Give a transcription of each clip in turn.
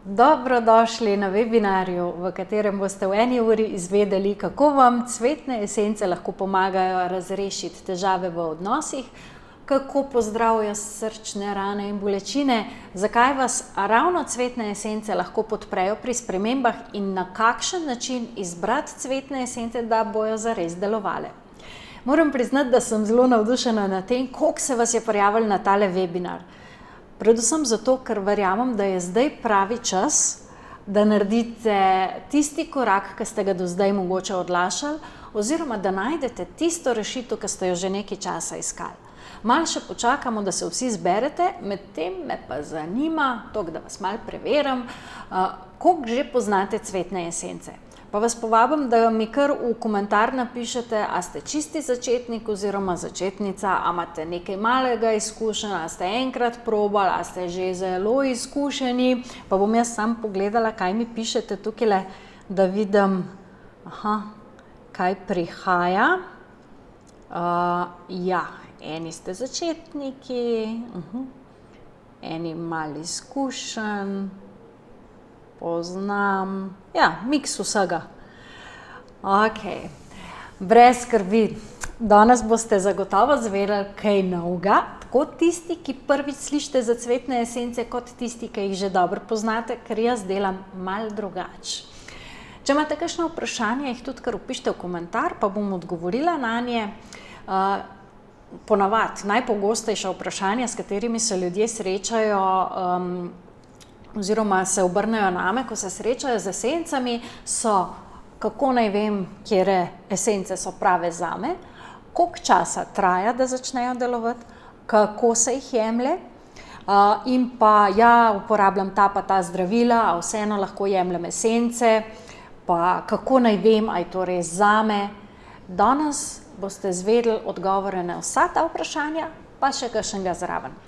Dobrodošli na webinarju, v katerem boste v eni uri izvedeli, kako vam cvetne esence lahko pomagajo razrešiti težave v odnosih, kako pozdravijo srčne rane in bolečine, zakaj vas ravno cvetne esence lahko podprejo pri spremembah in na kakšen način izbrati cvetne esence, da bojo zares delovale. Moram priznati, da sem zelo navdušena nad tem, koliko se vas je prijavilo na tale webinar. Predvsem zato, ker verjamem, da je zdaj pravi čas, da naredite tisti korak, ki ste ga do zdaj mogoče odlašali, oziroma da najdete tisto rešitev, ki ste jo že nekaj časa iskali. Malo še počakamo, da se vsi zberete, medtem me pa zanima, toliko da vas malo preverim, koliko že poznate cvetne esence. Pa vas povabim, da mi kar v komentar napišete, a ste čisti začetnik oziroma začetnica, a imate nekaj malega izkušenj, a ste enkrat probali, a ste že zelo izkušeni. Pa bom jaz sam pogledala, kaj mi pišete tukaj, da vidim, kaj prihaja. Ja, eni ste začetniki, eni malo izkušenj. Poznam, ja, miks vsega. Ok, brez skrbi. Danes boste zagotovo zvedeli kaj novega, tako tisti, ki prvič slišite za cvetne esence, kot tisti, ki jih že dobro poznate, ker jaz delam malo drugače. Če imate kakšno vprašanje, jih tudi kar vpišite v komentar, pa bom odgovorila nanje. Ponavadi, najpogostejša vprašanja, s katerimi se ljudje srečajo, oziroma se obrnejo name, ko se srečajo z esencami, so, kako naj vem, katere esence so prave zame, koliko časa traja, da začnejo delovati, kako se jih jemlje, in pa ja, uporabljam ta pa ta zdravila, a vseeno lahko jemljem esence, pa kako naj vem, a je to res zame. Danes boste zvedeli odgovore na vsa ta vprašanja, pa še kakšnega zraven.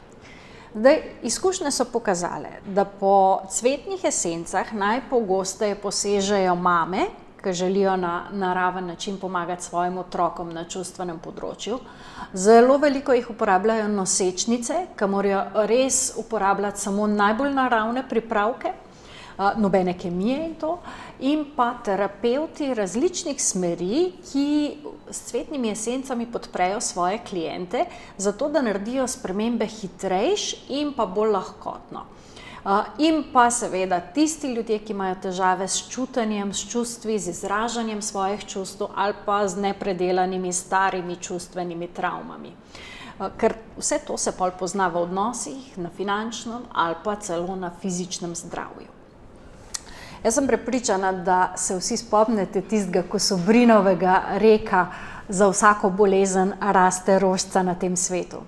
Zdaj, izkušnje so pokazale, da po cvetnih esencah najpogosteje posežejo mame, ki želijo na naraven način pomagati svojim otrokom na čustvenem področju. Zelo veliko jih uporabljajo nosečnice, ki morajo res uporabljati samo najbolj naravne pripravke, nobene kemije in to, in pa terapevti različnih smeri, ki s cvetnimi esencami podprejo svoje kliente, zato da naredijo spremembe hitrejš in pa bolj lahkotno. In pa seveda tisti ljudje, ki imajo težave s čutenjem, s čustvi, z izražanjem svojih čustev ali pa z nepredelanimi starimi čustvenimi travmami. Ker vse to se pol pozna v odnosih, na finančnem ali pa celo na fizičnem zdravju. Jaz sem prepričana, da se vsi spomnite tistega Kosobrinovega reka, za vsako bolezen raste rožica na tem svetu.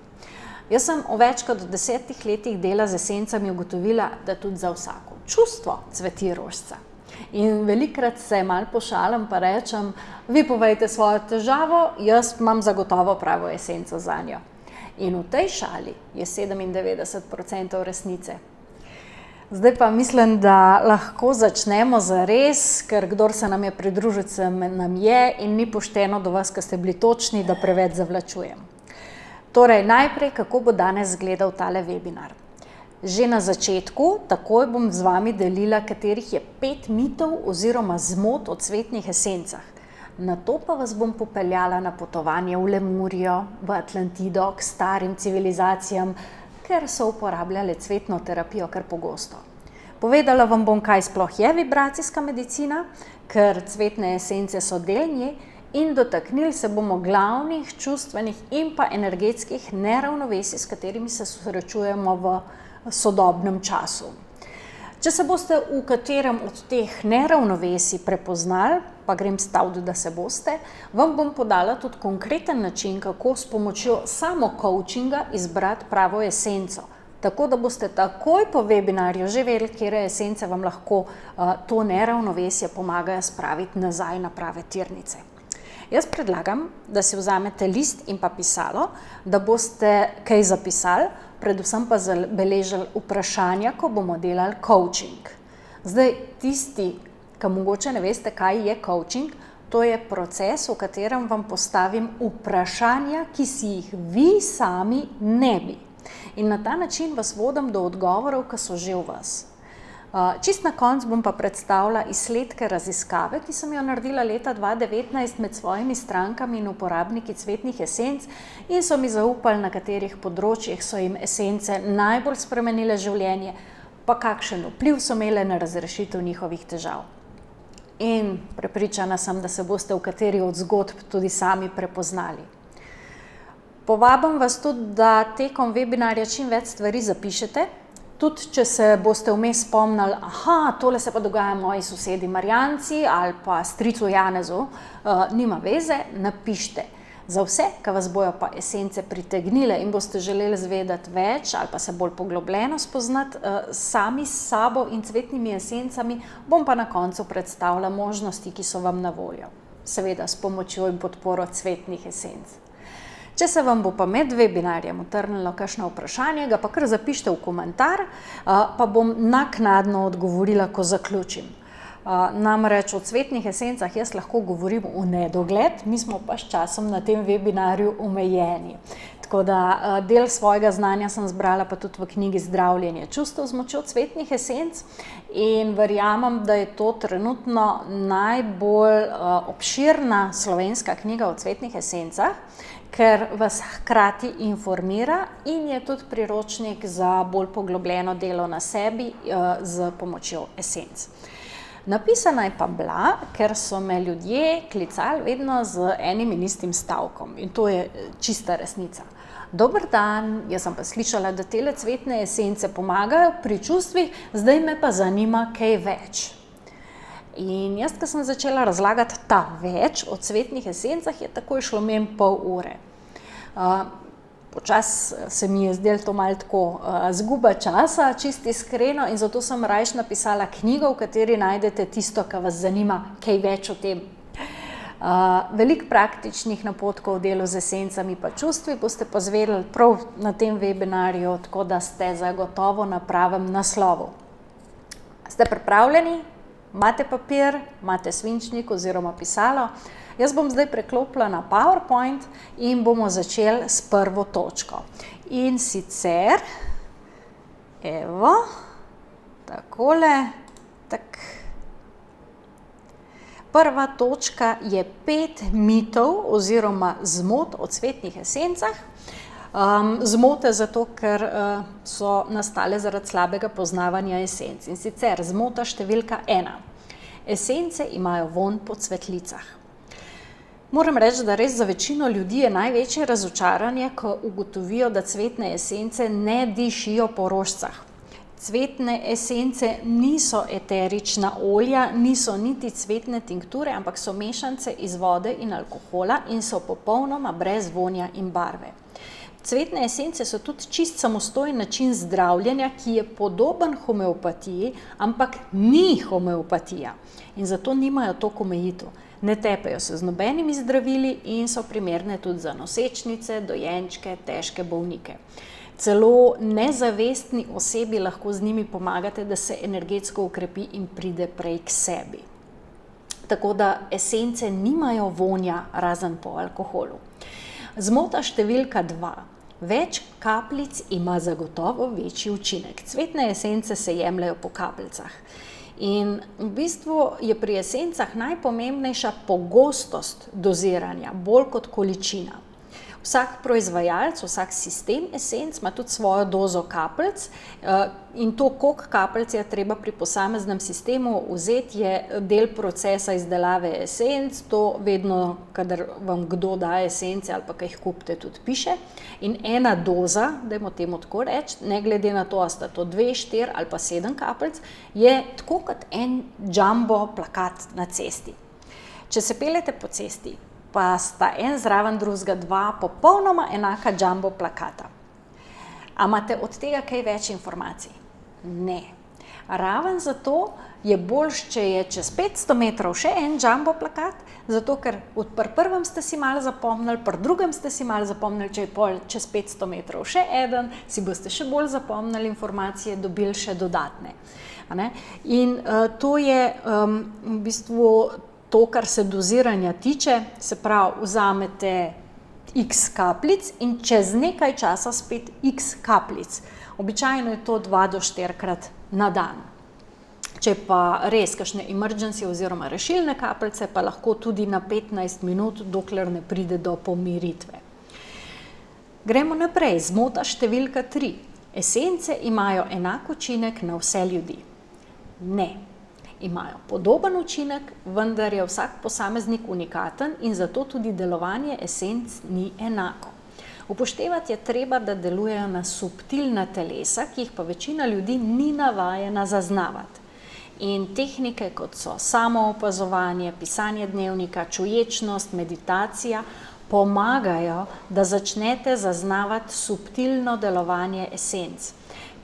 Jaz sem v več kot 10 letih dela z esencami ugotovila, da tudi za vsako čustvo cveti rožica. In velikokrat se malo pošalim pa rečem, vi povejte svojo težavo, jaz imam zagotovo pravo esenco zanjo. In v tej šali je 97% resnice. Zdaj pa mislim, da lahko začnemo zares, ker kdor se nam je pridružil, se nam je in ni pošteno do vas, ki ste bili točni, da preveč zavlačujem. Torej, najprej, kako bo danes izgledal tale webinar. Že na začetku, takoj bom z vami delila, katerih je 5 mitov oziroma zmot o cvetnih esencah. Nato pa vas bom popeljala na potovanje v Lemurijo, v Atlantido, k starim civilizacijam, ker so uporabljale cvetno terapijo kar pogosto. Povedala vam bom, kaj sploh je vibracijska medicina, ker cvetne esence so del nje, in dotaknili se bomo glavnih čustvenih in pa energetskih neravnovesij, s katerimi se srečujemo v sodobnem času. Če se boste v katerem od teh neravnovesij prepoznali, pa grem staviti, da se boste, vam bom podala tudi konkreten način, kako s pomočjo samo coachinga izbrati pravo esenco. Tako da boste takoj po webinarju že vedeli, katere esence vam lahko to neravnovesje pomagajo spraviti nazaj na prave tirnice. Jaz predlagam, da si vzamete list in pa pisalo, da boste kaj zapisali, predvsem pa zabeležili vprašanja, ko bomo delali coaching. Zdaj, tisti, ki mogoče ne veste, kaj je coaching, to je proces, v katerem vam postavim vprašanja, ki si jih vi sami ne bi. In na ta način vas vodim do odgovorov, ki so že v vas. Čist na koncu bom pa predstavila izsledke raziskave, ki sem jo naredila leta 2019 med svojimi strankami in uporabniki cvetnih esenc in so mi zaupali, na katerih področjih so jim esence najbolj spremenile življenje, pa kakšen vpliv so imele na razrešitev njihovih težav. In prepričana sem, da se boste v kateri od zgodb tudi sami prepoznali. Povabim vas tudi, da tekom webinarja čim več stvari zapišete, tudi če se boste vmes spomnili, tole se pa dogaja moji sosedi Marjanci ali pa stricu Janezu, nima veze, napišite. Za vse, ki vas bojo pa esence pritegnile in boste želeli zvedeti več ali pa se bolj poglobljeno spoznati sami s sabo in cvetnimi esencami, bom pa na koncu predstavila možnosti, ki so vam na voljo. Seveda s pomočjo in podporo cvetnih esenc. Če se vam bo pa med webinarjem utrnilo kakšno vprašanje, ga pa kar zapišite v komentar, pa bom naknadno odgovorila, ko zaključim. Namreč o cvetnih esencah jaz lahko govorim v nedogled, mi smo pa s časom na tem webinarju omejeni. Tako da del svojega znanja sem zbrala pa tudi v knjigi Zdravljenje čustev z močjo cvetnih esenc in verjamem, da je to trenutno najbolj obširna slovenska knjiga o cvetnih esencah, ker vas hkrati informira in je tudi priročnik za bolj poglobljeno delo na sebi z pomočjo esenc. Napisana je pa bila, ker so me ljudje klicali vedno z enim in istim stavkom in to je čista resnica. Dober dan, jaz sem pa slišala, da tele cvetne esence pomagajo pri čustvih, zdaj me pa zanima kaj več. In jaz, ko sem začela razlagati ta več o cvetnih esencah, je takoj šlo mimo pol ure. Počas se mi je zdelo to malo tako zguba časa, čisto iskreno, in zato sem rajš napisala knjigo, v kateri najdete tisto, kar vas zanima, kaj več o tem. Veliko praktičnih napotkov o delu z esencami pa čustvi boste pa zvedeli prav na tem webinarju, tako da ste zagotovo na pravem naslovu. Ste pripravljeni? Imate papir, imate svinčnik oziroma pisalo. Jaz bom zdaj preklopila na PowerPoint in bomo začeli s prvo točko. In sicer, evo, takole, Prva točka je 5 mitov oziroma zmot o cvetnih esencah. Zmote zato, ker so nastale zaradi slabega poznavanja esenc. In sicer zmota številka 1. Esence imajo vonj po cvetlicah. Moram reči, da res za večino ljudi je največje razočaranje, ko ugotovijo, da cvetne esence ne dišijo po rožicah. Cvetne esence niso eterična olja, niso niti cvetne tinkture, ampak so mešance iz vode in alkohola in so popolnoma brez vonja in barve. Cvetne esence so tudi čist samostojen način zdravljenja, ki je podoben homeopatiji, ampak ni homeopatija in zato nimajo toliko omejitev. Ne tepejo se z nobenimi zdravili in so primerne tudi za nosečnice, dojenčke, težke bolnike. Celo nezavestni osebi lahko z njimi pomagate, da se energetsko ukrepi in pride prej k sebi. Tako da esence nimajo vonja, razen po alkoholu. Zmota številka 2. Več kapljic ima zagotovo večji učinek. Cvetne esence se jemljejo po kapljicah. In v bistvu je pri esencah najpomembnejša pogostost doziranja, bolj kot količina. Vsak proizvajalec, vsak sistem esenc ima tudi svojo dozo kapljic in to, koliko kapljic je treba pri posameznem sistemu vzeti, je del procesa izdelave esenc. To vedno, kadar vam kdo daje esence ali pa kaj jih kupite, tudi piše. In ena doza, dajmo temu tako reči, ne glede na to, a sta to 2, 4 ali pa 7 kapljic, je tako kot en jumbo plakat na cesti. Če se peljete po cesti, pa sta en zraven drugega 2 popolnoma enaka jumbo plakata. A imate od tega kaj več informacij? Ne. Raven zato je boljš, če je čez 500 metrov še en jumbo plakat, zato ker pri prvem ste si malo zapomnili, pri drugem ste si malo zapomnili, če je pol čez 500 metrov še eden, si boste še bolj zapomnili informacije, dobili še dodatne. In to je v bistvu to, kar se doziranja tiče, se pravi, vzamete x kapljic in čez nekaj časa spet x kapljic. Običajno je to 2 do 4 krat na dan. Če pa res kakšne emergency oziroma rešilne kapljice, pa lahko tudi na 15 minut, dokler ne pride do pomiritve. Gremo naprej, zmota številka 3. Esence imajo enak učinek na vse ljudi. Ne. Imajo podoben učinek, vendar je vsak posameznik unikaten in zato tudi delovanje esenc ni enako. Upoštevati je treba, da delujejo na subtilna telesa, ki jih pa večina ljudi ni navajena zaznavati. In tehnike, kot so samoopazovanje, pisanje dnevnika, čuječnost, meditacija, pomagajo, da začnete zaznavati subtilno delovanje esenc.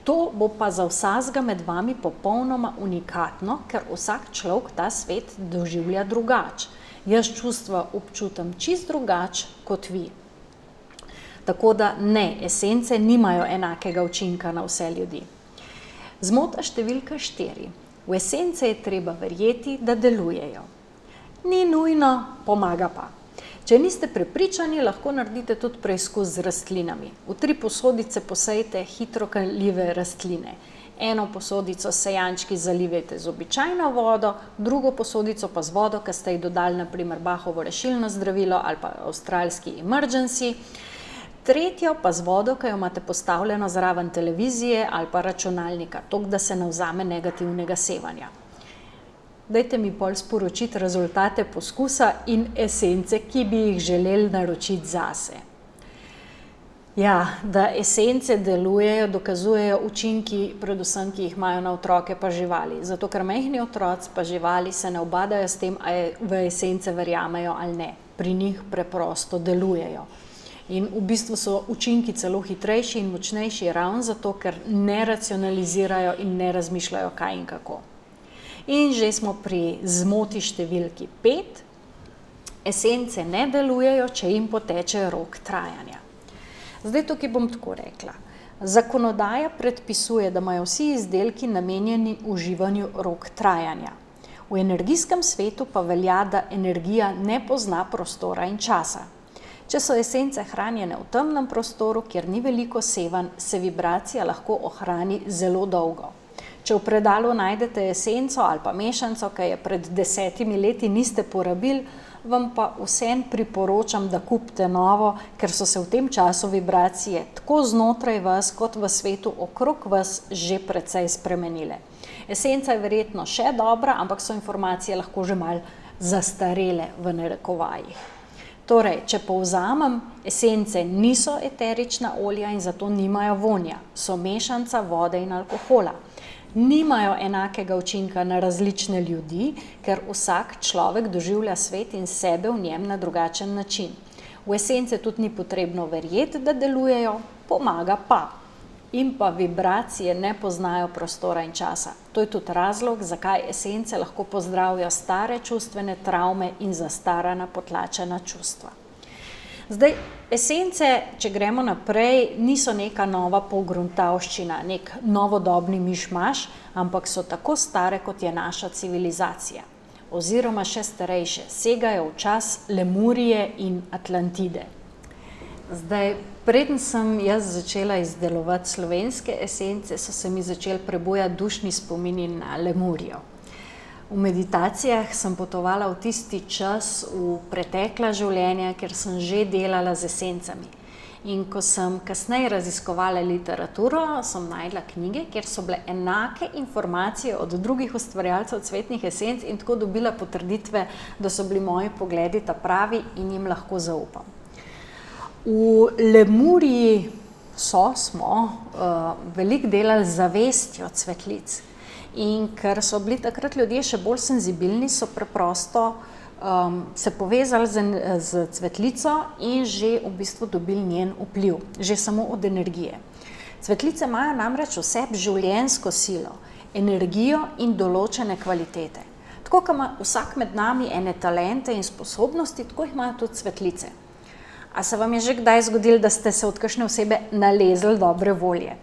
To bo pa za vsakega med vami popolnoma unikatno, ker vsak človek ta svet doživlja drugače. Jaz čustva občutam čisto drugače kot vi. Tako da ne, esence nimajo enakega učinka na vse ljudi. Zmota številka 4. V esence je treba verjeti, da delujejo. Ni nujno, pomaga pa. Če niste prepričani, lahko naredite tudi preizkus z rastlinami. V 3 posodice posejte hitrokaljive rastline. 1 posodico sejančki zalivajte z običajno vodo, 2 posodico pa z vodo, ki ste ji dodali na primer Bachovo rešilno zdravilo ali pa avstralski emergency, 3 pa z vodo, ki jo imate postavljeno zraven televizije ali pa računalnika, toliko da se ne vzame negativnega sevanja. Dajte mi pol sporočiti rezultate poskusa in esence, ki bi jih želeli naročiti zase. Ja, da esence delujejo, dokazujejo učinki, predvsem, ki jih imajo na otroke pa živali. Zato, ker majhni otroci pa živali se ne ubadajo s tem, ali v esence verjamejo ali ne. Pri njih preprosto delujejo. In v bistvu so učinki celo hitrejši in močnejši ravno zato, ker ne racionalizirajo in ne razmišljajo kaj in kako. In že smo pri zmoti številki 5. Esence ne delujejo, če jim poteče rok trajanja. Zdaj tukaj bom tako rekla. Zakonodaja predpisuje, da imajo vsi izdelki namenjeni uživanju rok trajanja. V energijskem svetu pa velja, da energija ne pozna prostora in časa. Če so esence hranjene v temnem prostoru, kjer ni veliko sevanj, se vibracija lahko ohrani zelo dolgo. Če v predalu najdete esenco ali pa mešanco, ki je pred 10 leti niste porabili, vam pa vseeno priporočam, da kupite novo, ker so se v tem času vibracije tako znotraj vas kot v svetu okrog vas že precej spremenile. Esenca je verjetno še dobra, ampak so informacije lahko že malo zastarele v narekovajih. Torej, če povzamem, esence niso eterična olja in zato nimajo vonja. So mešanca vode in alkohola. Nimajo enakega učinka na različne ljudi, ker vsak človek doživlja svet in sebe v njem na drugačen način. V esence tudi ni potrebno verjeti, da delujejo, pomaga pa. In pa vibracije ne poznajo prostora in časa. To je tudi razlog, zakaj esence lahko pozdravijo stare čustvene travme in zastarana potlačena čustva. Zdaj, esence, če gremo naprej, niso neka nova pogruntavščina, nek novodobni mišmaš, ampak so tako stare, kot je naša civilizacija. Oziroma še starejše, segajo v čas Lemurije in Atlantide. Zdaj, preden sem jaz začela izdelovati slovenske esence, so se mi začeli prebujati dušni spomini na Lemurijo. V meditacijah sem potovala v tisti čas v pretekla življenja, ker sem že delala z esencami. In ko sem kasneje raziskovala literaturo, sem našla knjige, kjer so bile enake informacije od drugih ustvarjalcev cvetnih esenc in tako dobila potrditve, da so bili moji pogledi ta pravi in jim lahko zaupam. V Lemuriji smo veliko delali z zavestjo cvetlic. In ker so bili takrat ljudje še bolj senzibilni, so preprosto se povezali z cvetlico in že v bistvu dobili njen vpliv, že samo od energije. Cvetlice imajo namreč v sebi življenjsko silo, energijo in določene kvalitete. Tako kot ima vsak med nami ene talente in sposobnosti, tako jih imajo tudi cvetlice. A se vam je že kdaj zgodilo, da ste se od kakšne osebe nalezli dobre volje?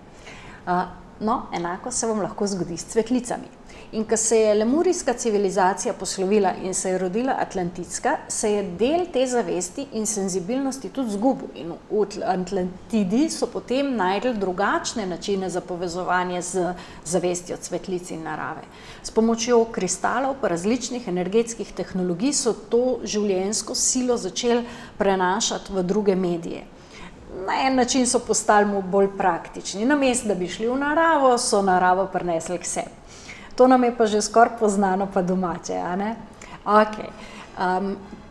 No, enako se vam lahko zgodi s cvetlicami. In ko se je lemurijska civilizacija poslovila in se je rodila atlantidska, se je del te zavesti in senzibilnosti tudi izgubil. In v Atlantidi so potem našli drugačne načine za povezovanje z zavestjo cvetlic in narave. S pomočjo kristalov pa različnih energetskih tehnologij so to življenjsko silo začeli prenašati v druge medije. Na en način so postali bolj praktični. Namesto da bi šli v naravo, so naravo prinesli k sebi. To nam je pa že skoraj poznano pa domače, a ne? Okay.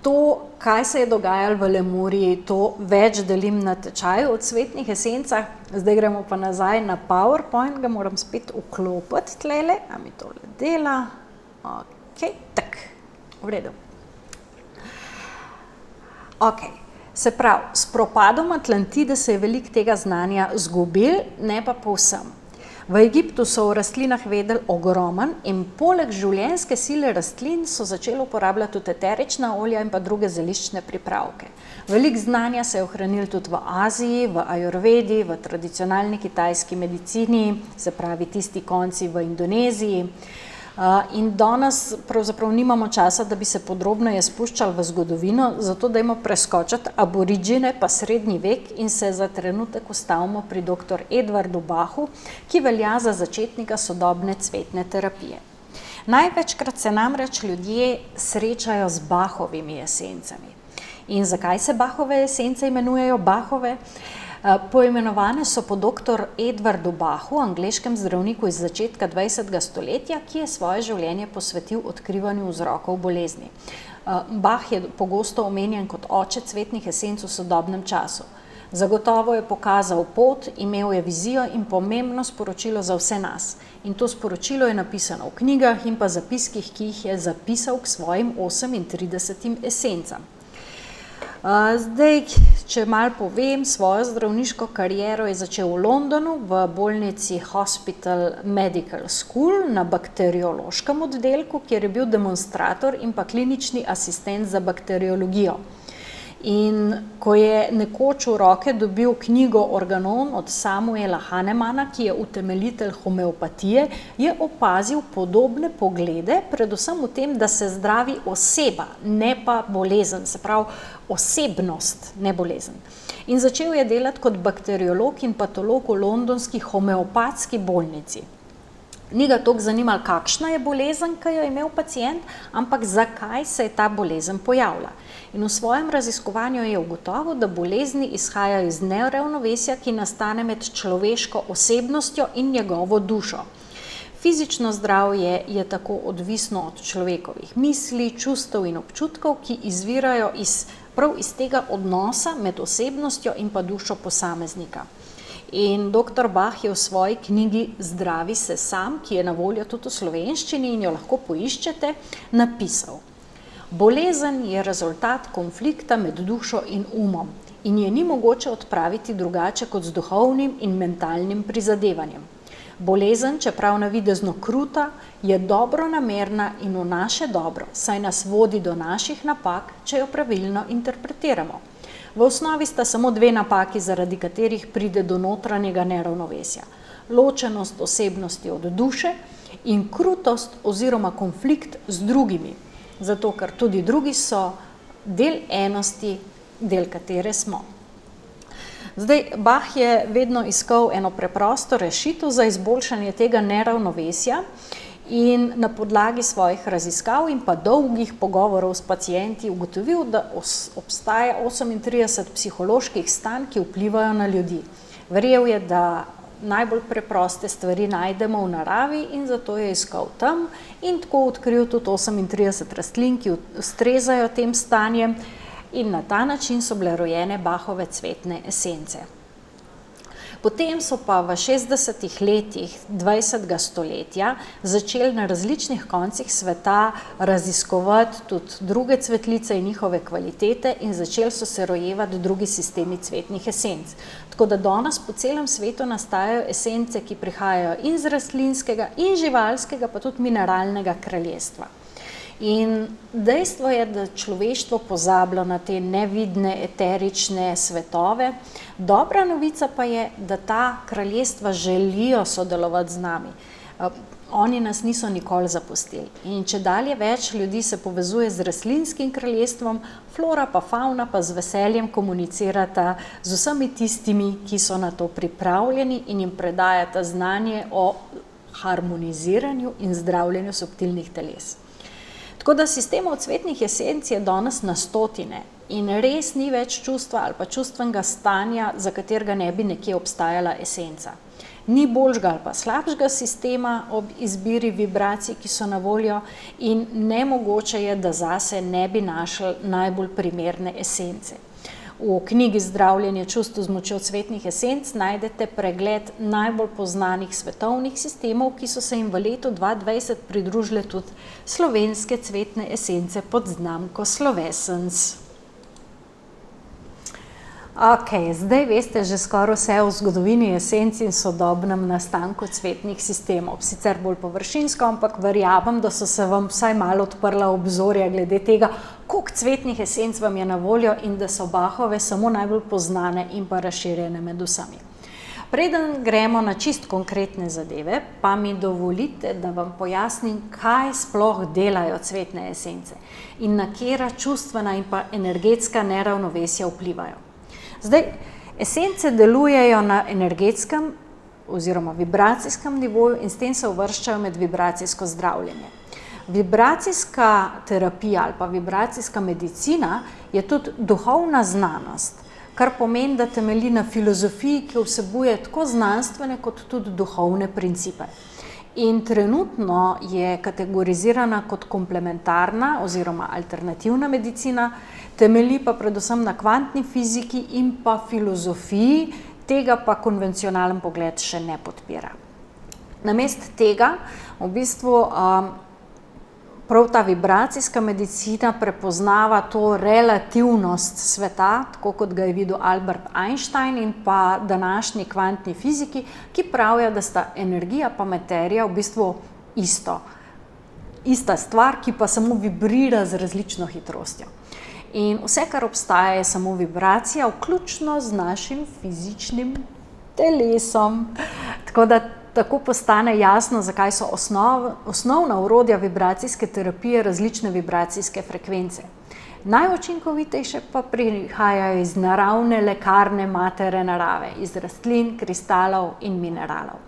To, kaj se je dogajalo v Lemuriji, to več delim na tečaju o cvetnih esencah. Zdaj gremo pa nazaj na PowerPoint, ga moram spet vklopiti tlele, a mi tole dela. Ok, tak, v redu. Ok, se pravi, s propadom Atlantide se je veliko tega znanja izgubil, ne pa povsem. V Egiptu so o rastlinah vedeli ogromen in poleg življenjske sile rastlin so začeli uporabljati tudi eterična olja in pa druge zeliščne pripravke. Veliko znanja se je ohranilo tudi v Aziji, v ajurvedi, v tradicionalni kitajski medicini, se pravi tisti konci v Indoneziji. In danes pravzaprav nimamo časa, da bi se podrobneje spuščali v zgodovino, zato dajmo preskočiti aboriđine pa srednji vek in se za trenutek ustavimo pri dr. Edvardu Bachu, ki velja za začetnika sodobne cvetne terapije. Največkrat se namreč ljudje srečajo z Bachovimi esencami. In zakaj se Bachove esence imenujejo Bachove? Poimenovane so po dr. Edvardu Bachu, angleškem zdravniku iz začetka 20. stoletja, ki je svoje življenje posvetil odkrivanju vzrokov bolezni. Bach je pogosto omenjen kot oče cvetnih esenc v sodobnem času. Zagotovo je pokazal pot, imel je vizijo in pomembno sporočilo za vse nas. In to sporočilo je napisano v knjigah in pa zapiskih, ki jih je zapisal k svojim 38 esencam. Zdaj, če malo povem, svojo zdravniško kariero je začel v Londonu v bolnici Hospital Medical School na bakteriološkem oddelku, kjer je bil demonstrator in pa klinični asistent za bakteriologijo. In ko je nekoč v roke dobil knjigo Organon od Samuela Hahnemana, ki je utemeljitelj homeopatije, je opazil podobne poglede, predvsem v tem, da se zdravi oseba, ne pa bolezen, se pravi osebnost, ne bolezen. In začel je delati kot bakteriolog in patolog v londonski homeopatski bolnici. Ni ga toliko zanimalo, kakšna je bolezen, ki jo je imel pacient, ampak zakaj se je ta bolezen pojavila. In v svojem raziskovanju je ugotovil, da bolezni izhajajo iz neravnovesja, ki nastane med človeško osebnostjo in njegovo dušo. Fizično zdravje je tako odvisno od človekovih misli, čustev in občutkov, ki izvirajo prav iz tega odnosa med osebnostjo in pa dušo posameznika. In dr. Bach je v svoji knjigi Zdravi se sam, ki je na voljo tudi v slovenščini in jo lahko poiščete, napisal: bolezen je rezultat konflikta med dušo in umom in je ni mogoče odpraviti drugače kot z duhovnim in mentalnim prizadevanjem. Bolezen, čeprav navidezno kruta, je dobronamerna in v naše dobro, saj nas vodi do naših napak, če jo pravilno interpretiramo. V osnovi sta samo dve napaki, zaradi katerih pride do notranjega neravnovesja. Ločenost osebnosti od duše in krutost oziroma konflikt z drugimi. Zato, ker tudi drugi so del enosti, del katere smo. Zdaj, Bach je vedno iskal eno preprosto rešitev za izboljšanje tega neravnovesja in na podlagi svojih raziskav in pa dolgih pogovorov s pacienti ugotovil, da obstaja 38 psiholoških stanj, ki vplivajo na ljudi. Verjel je, da najbolj preproste stvari najdemo v naravi in zato je iskal tam in tako odkril tudi 38 rastlin, ki ustrezajo tem stanjem, in na ta način so bile rojene Bachove cvetne esence. Potem so pa v 60. letih 20. stoletja začeli na različnih koncih sveta raziskovati tudi druge cvetlice in njihove kvalitete in začeli so se rojevati drugi sistemi cvetnih esenc. Tako da danes po celem svetu nastajajo esence, ki prihajajo in z rastlinskega in živalskega, pa tudi mineralnega kraljestva. In dejstvo je, da človeštvo pozablja na te nevidne, eterične svetove. Dobra novica pa je, da ta kraljestva želijo sodelovati z nami. Oni nas niso nikoli zapustili. In čedalje več ljudi se povezuje z rastlinskim kraljestvom, flora pa fauna pa z veseljem komunicirata z vsemi tistimi, ki so na to pripravljeni in jim predajata znanje o harmoniziranju in zdravljenju subtilnih teles. Tako da sistemov cvetnih esenc je danes na stotine in res ni več čustva ali pa čustvenega stanja, za katerega ne bi nekje obstajala esenca. Ni boljšega ali pa slabšega sistema ob izbiri vibracij, ki so na voljo, in nemogoče je, da zase ne bi našli najbolj primerne esence. V knjigi Zdravljenje čustev z močjo cvetnih esenc najdete pregled najbolj poznanih svetovnih sistemov, ki so se jim v letu 2020 pridružile tudi slovenske cvetne esence pod znamko Slovesens. Zdaj veste že skoraj vse o zgodovini esenc in sodobnem nastanku cvetnih sistemov. Sicer bolj površinsko, ampak verjamem, da so se vam vsaj malo odprla obzorja glede tega, koliko cvetnih esenc vam je na voljo in da so Bachove samo najbolj poznane in pa razširjene med vsemi. Preden gremo na čist konkretne zadeve, pa mi dovolite, da vam pojasnim, kaj sploh delajo cvetne esence in na katera čustvena in pa energetska neravnovesja vplivajo. Zdaj, esence delujejo na energetskem oziroma vibracijskem nivoju in s tem se uvrščajo med vibracijsko zdravljenje. Vibracijska terapija ali pa vibracijska medicina je tudi duhovna znanost, kar pomeni, da temelji na filozofiji, ki vsebuje tako znanstvene kot tudi duhovne principe. In trenutno je kategorizirana kot komplementarna oziroma alternativna medicina, temelji pa predvsem na kvantni fiziki in pa filozofiji, tega pa konvencionalen pogled še ne podpira. Namesto tega v bistvu prav ta vibracijska medicina prepoznava to relativnost sveta, tako kot ga je videl Albert Einstein in pa današnji kvantni fiziki, ki pravijo, da sta energija pa materija v bistvu ista stvar, ki pa samo vibrira z različno hitrostjo. In vse, kar obstaja, je samo vibracija, vključno z našim fizičnim telesom. Tako postane jasno, zakaj so osnovna orodja vibracijske terapije različne vibracijske frekvence. Najučinkovitejše pa prihajajo iz naravne lekarne matere narave, iz rastlin, kristalov in mineralov.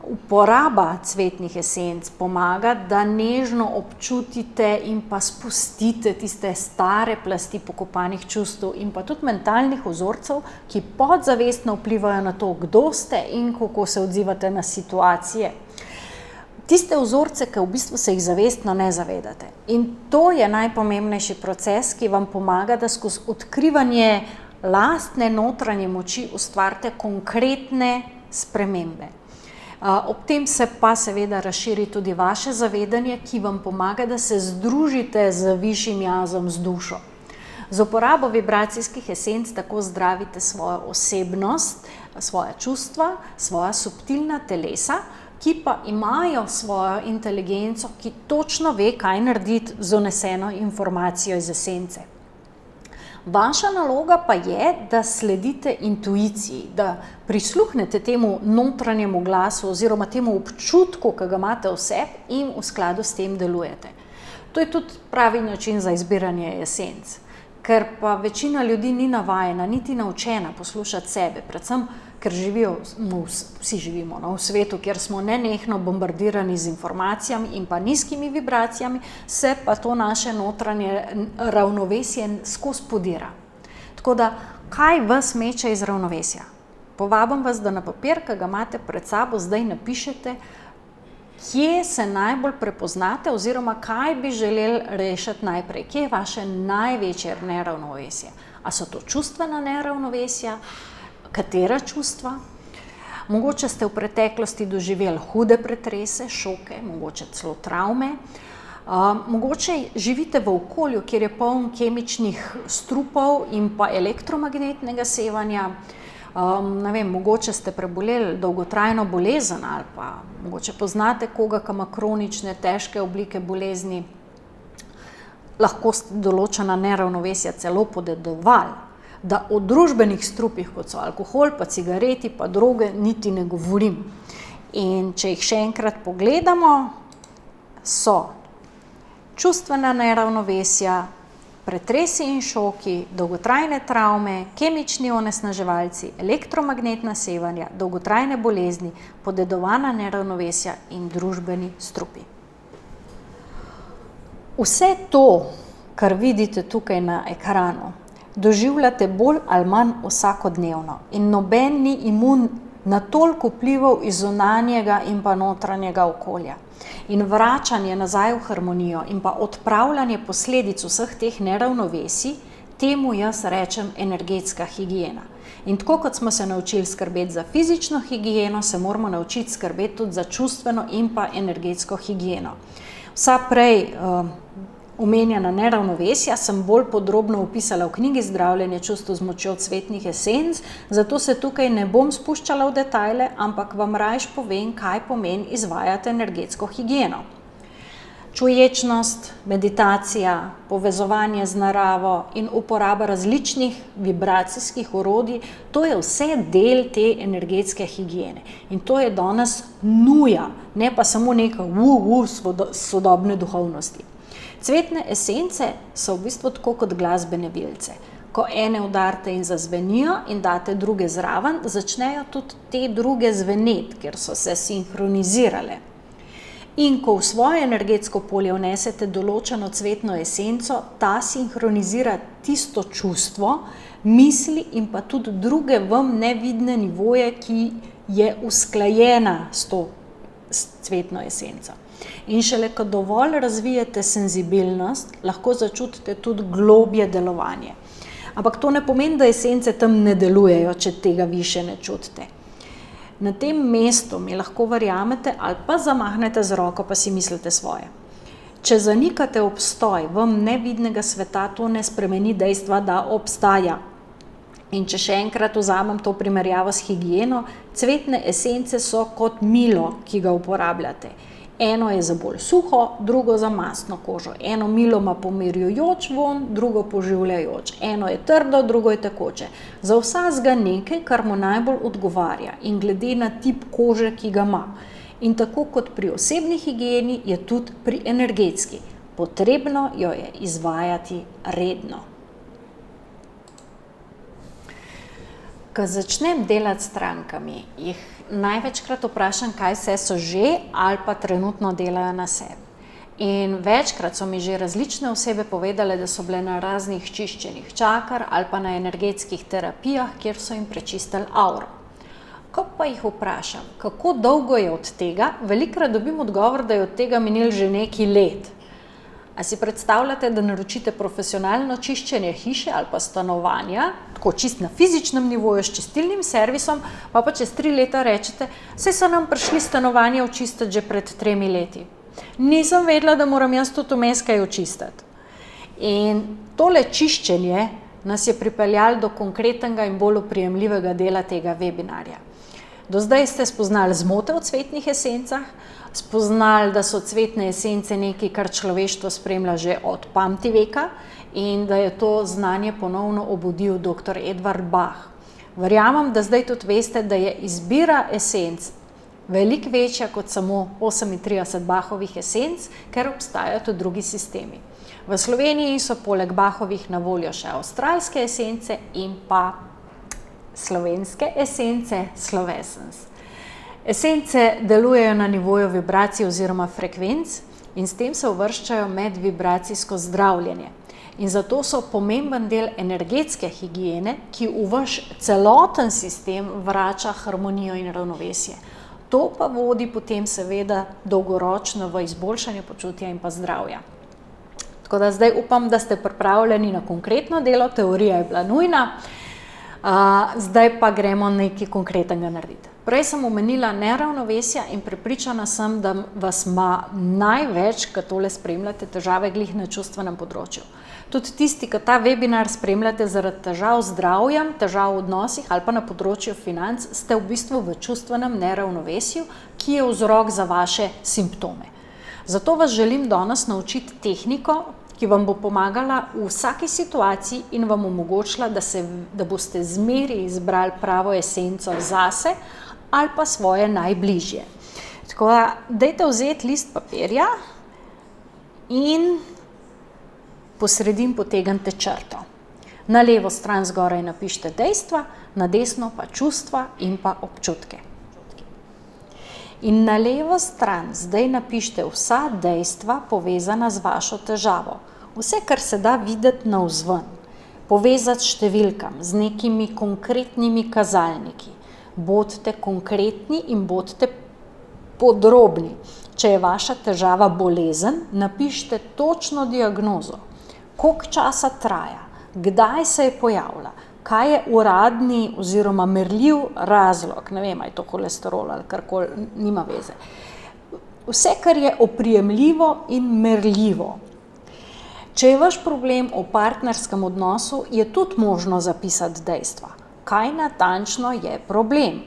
Uporaba cvetnih esenc pomaga, da nežno občutite in pa spustite tiste stare plasti pokopanih čustev in pa tudi mentalnih vzorcev, ki podzavestno vplivajo na to, kdo ste in kako se odzivate na situacije. Tiste vzorce, ki v bistvu se jih zavestno ne zavedate. In to je najpomembnejši proces, ki vam pomaga, da skozi odkrivanje lastne notranje moči ustvarite konkretne spremembe. Ob tem se pa seveda razširi tudi vaše zavedanje, ki vam pomaga, da se združite z višjim jazom, z dušo. Z uporabo vibracijskih esenc tako zdravite svojo osebnost, svoja čustva, svoja subtilna telesa, ki pa imajo svojo inteligenco, ki točno ve, kaj narediti z vneseno informacijo iz esence. Vaša naloga pa je, da sledite intuiciji, da prisluhnete temu notranjemu glasu oziroma temu občutku, ki ga imate v sebi in v skladu s tem delujete. To je tudi pravi način za izbiranje esenc, ker pa večina ljudi ni navajena, niti naučena poslušati sebe, predvsem, ker vsi živimo v svetu, kjer smo nenehno bombardirani z informacijami in pa nizkimi vibracijami, se pa to naše notranje ravnovesje skozi podira. Tako da, kaj vas meče iz ravnovesja? Povabim vas, da na papir, ki ga imate pred sabo, zdaj napišete, kje se najbolj prepoznate oziroma kaj bi želeli rešiti najprej, kje je vaše največje neravnovesje. A so to čustvena neravnovesja? Katera čustva? Mogoče ste v preteklosti doživeli hude pretrese, šoke, mogoče celo travme. Mogoče živite v okolju, kjer je poln kemičnih strupov in pa elektromagnetnega sevanja. Mogoče ste preboleli dolgotrajno bolezen ali pa mogoče poznate koga, ki ima kronične, težke oblike bolezni. lahko ste določena neravnovesja celo podedovali, da o družbenih strupih, kot so alkohol, pa cigareti, pa droge, niti ne govorim. In če jih še enkrat pogledamo, so čustvena neravnovesja, pretresi in šoki, dolgotrajne travme, kemični onesnaževalci, elektromagnetna sevanja, dolgotrajne bolezni, podedovana neravnovesja in družbeni strupi. Vse to, kar vidite tukaj na ekranu, doživljate bolj ali manj vsakodnevno in noben ni imun na toliko vplivov iz zunanjega in pa notranjega okolja. In vračanje nazaj v harmonijo in pa odpravljanje posledic vseh teh neravnovesij, temu jaz rečem energetska higiena. In tako kot smo se naučili skrbeti za fizično higieno, se moramo naučiti skrbeti tudi za čustveno in pa energetsko higieno. Vsa prej omenjena neravnovesja sem bolj podrobno opisala v knjigi Zdravljenje čustev z močjo cvetnih esenc, zato se tukaj ne bom spuščala v detajle, ampak vam rajš povem, kaj pomeni izvajati energetsko higieno. Čuječnost, meditacija, povezovanje z naravo in uporaba različnih vibracijskih orodij, to je vse del te energetske higiene. In to je danes nuja, ne pa samo neka sodobne duhovnosti. Cvetne esence so v bistvu tako kot glasbene vilce. Ko ene udarite in zazvenijo in date druge zraven, začnejo tudi te druge zveneti, ker so se sinhronizirale. In ko v svoje energetsko polje vnesete določeno cvetno esenco, ta sinhronizira tisto čustvo, misli in pa tudi druge vam nevidne nivoje, ki je usklajena s to cvetno esenco. In šele, ko dovolj razvijete senzibilnost, lahko začutite tudi globje delovanje. Ampak to ne pomeni, da esence tam ne delujejo, če tega vi še ne čutite. Na tem mestu mi lahko verjamete ali pa zamahnete z roko, pa si mislite svoje. Če zanikate obstoj vam nevidnega sveta, to ne spremeni dejstva, da obstaja. In če še enkrat vzamem to primerjavo s higieno, cvetne esence so kot milo, ki ga uporabljate. Eno je za bolj suho, drugo za mastno kožo. Eno milo ima pomirjujoč vonj, drugo poživljajoč. Eno je trdo, drugo je tekoče. Za vsakega nekaj, kar mu najbolj odgovarja in glede na tip kože, ki ga ima. In tako kot pri osebni higieni, je tudi pri energetski. Potrebno jo je izvajati redno. Ko začnem delati s strankami, jih največkrat vprašam, kaj vse so že ali pa trenutno delajo na sebi. In večkrat so mi že različne osebe povedale, da so bile na raznih čiščenjih čakr ali pa na energetskih terapijah, kjer so jim prečistili auro. Ko pa jih vprašam, kako dolgo je od tega, velikokrat dobim odgovor, da je od tega minilo že nekaj let. A si predstavljate, da naročite profesionalno čiščenje hiše ali pa stanovanja, tako čist na fizičnem nivoju s čistilnim servisom, pa čez 3 leta rečete, saj so nam prišli stanovanje očistiti že pred 3 leti. Nisem vedela, da moram jaz tudi vmes kaj očistiti. In tole čiščenje nas je pripeljalo do konkretnega in bolj oprijemljivega dela tega webinarja. Do zdaj ste spoznali zmote v cvetnih esencah, spoznali, da so cvetne esence nekaj, kar človeštvo spremlja že od pamtiveka in da je to znanje ponovno obudil dr. Edvard Bach. Verjamem, da zdaj tudi veste, da je izbira esenc veliko večja kot samo 38 Bachovih esenc, ker obstajajo tudi drugi sistemi. V Sloveniji so poleg Bachovih na voljo še avstralske esence in pa slovenske esence Slovesens. Esence delujejo na nivoju vibracij oziroma frekvenc in s tem se uvrščajo med vibracijsko zdravljenje. In zato so pomemben del energetske higiene, ki v vaš celoten sistem vrača harmonijo in ravnovesje. To pa vodi potem seveda dolgoročno v izboljšanje počutja in pa zdravja. Tako da zdaj upam, da ste pripravljeni na konkretno delo, teorija je bila nujna, zdaj pa gremo nekaj konkretnega narediti. Prej sem omenila neravnovesja in prepričana sem, da vas ima največ, ko tole spremljate, težave glih na čustvenem področju. Tudi tisti, ki ta webinar spremljate zaradi težav z zdravjem, težav v odnosih ali pa na področju financ, ste v bistvu v čustvenem neravnovesju, ki je vzrok za vaše simptome. Zato vas želim danes naučiti tehniko, ki ki vam bo pomagala v vsaki situaciji in vam omogočila, da boste zmeri izbrali pravo esenco zase ali pa svoje najbližje. Tako da, dajte vzeti list papirja in po sredini potegnite črto. Na levo stran zgoraj napišite dejstva, na desno pa čustva in pa občutke. In na levo stran zdaj napišite vsa dejstva povezana z vašo težavo. Vse, kar se da videti navzven, povezati s številkami, z nekimi konkretnimi kazalniki. Bodite konkretni in bodite podrobni. Če je vaša težava bolezen, napišite točno diagnozo. Koliko časa traja, kdaj se je pojavila, kaj je uradni oziroma merljiv razlog, ne vem, ali je to holesterol ali karkoli, nima veze. Vse, kar je oprijemljivo in merljivo. Če je vaš problem v partnerskem odnosu, je tudi možno zapisati dejstva. Kaj natančno je problem,